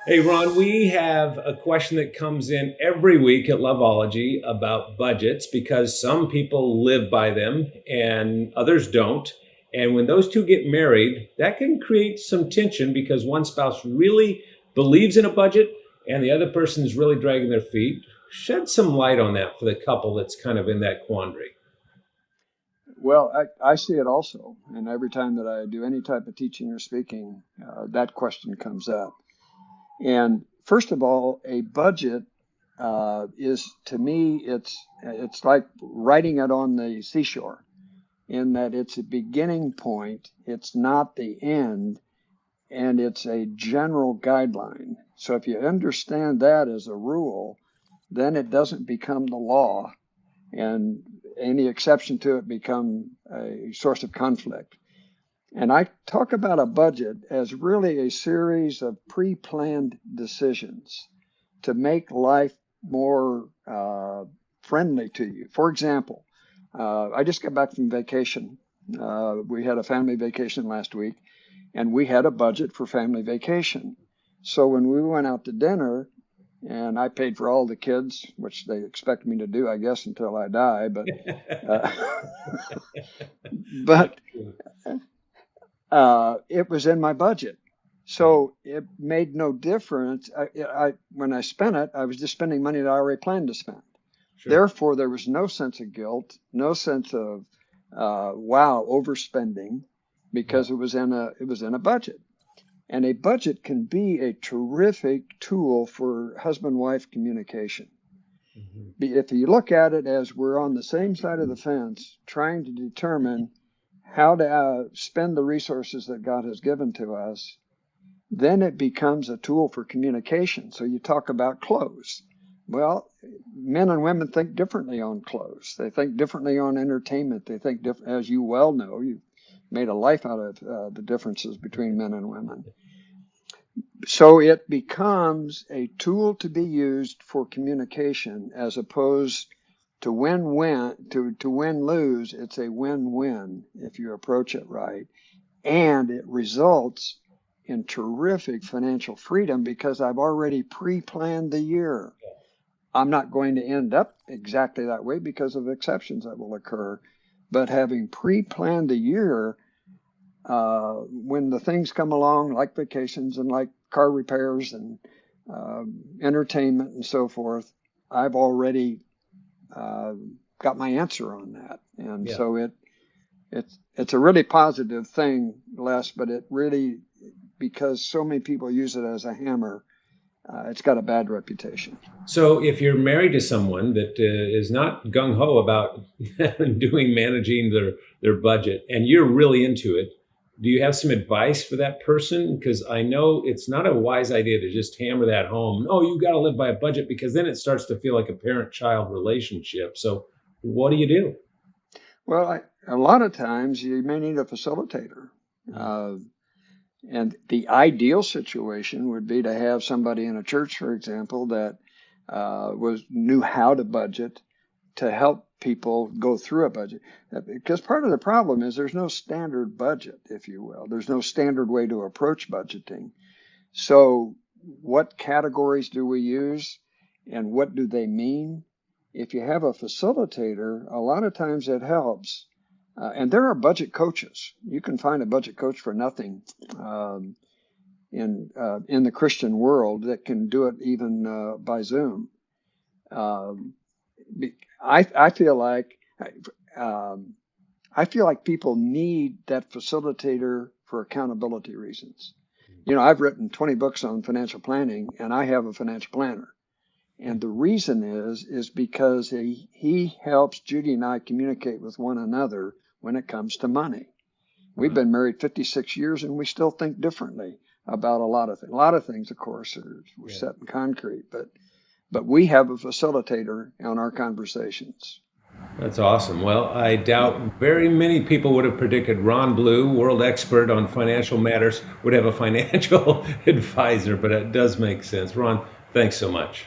Hey, Ron, we have a question that comes in every week at Loveology about budgets because some people live by them and others don't. And when those two get married, that can create some tension because one spouse really believes in a budget and the other person is really dragging their feet. Shed some light on that for the couple that's kind of in that quandary. Well, I see it also. And every time that I do any type of teaching or speaking, that question comes up. And first of all, a budget is to me, it's like writing it on the seashore in that it's a beginning point, it's not the end, and it's a general guideline. So if you understand that as a rule, then it doesn't become the law, and any exception to it become a source of conflict. And I talk about a budget as really a series of pre-planned decisions to make life more friendly to you. For example, I just got back from vacation. We had a family vacation last week, and we had a budget for family vacation. So when we went out to dinner, and I paid for all the kids, which they expect me to do, I guess, until I die. Uh, but it was in my budget, Yeah, so it made no difference. When I spent it, I was just spending money that I already planned to spend. sure. Therefore, there was no sense of guilt, no sense of wow overspending, Yeah. because it was in a budget. And a budget can be a terrific tool for husband-wife communication. Mhm. If you look at it as we're on the same side of the fence, trying to determine how to spend the resources that God has given to us, then it becomes a tool for communication. So you talk about clothes. Well, men and women think differently on clothes. They think differently on entertainment. They think different, as you well know. You made a life out of the differences between men and women. So it becomes a tool to be used for communication as opposed to win-win. To win-lose. It's a win-win if you approach it right. And it results in terrific financial freedom because I've already pre-planned the year. I'm not going to end up exactly that way because of exceptions that will occur. But having pre-planned the year, when the things come along, like vacations and like car repairs and uh, entertainment and so forth, I've already uh, got my answer on that. And Yeah. so it's a really positive thing, Les, but it really, because so many people use it as a hammer, it's got a bad reputation. So, if you're married to someone that is not gung ho about doing managing their budget, and you're really into it, do you have some advice for that person? Because I know it's not a wise idea to just hammer that home. No, you got to live by a budget because then it starts to feel like a parent-child relationship. So, what do you do? Well, a lot of times you may need a facilitator. Mm. Uh, and the ideal situation would be to have somebody in a church, for example, that was knew how to budget to help people go through a budget. Because part of the problem is there's no standard budget, if you will. There's no standard way to approach budgeting. So, what categories do we use and what do they mean? If you have a facilitator, a lot of times it helps. And there are budget coaches. You can find a budget coach for nothing um, in the Christian world that can do it even by Zoom. Um, I feel like um, I feel like people need that facilitator for accountability reasons. I've written 20 books on financial planning, and I have a financial planner. And the reason is because he helps Judy and I communicate with one another when it comes to money. We've Wow. been married 56 years, and we still think differently about a lot of things. A lot of things, of course, were Yeah. set in concrete, but we have a facilitator on our conversations. That's awesome. Well, I doubt very many people would have predicted Ron Blue, world expert on financial matters, would have a financial advisor, but it does make sense. Ron, thanks so much.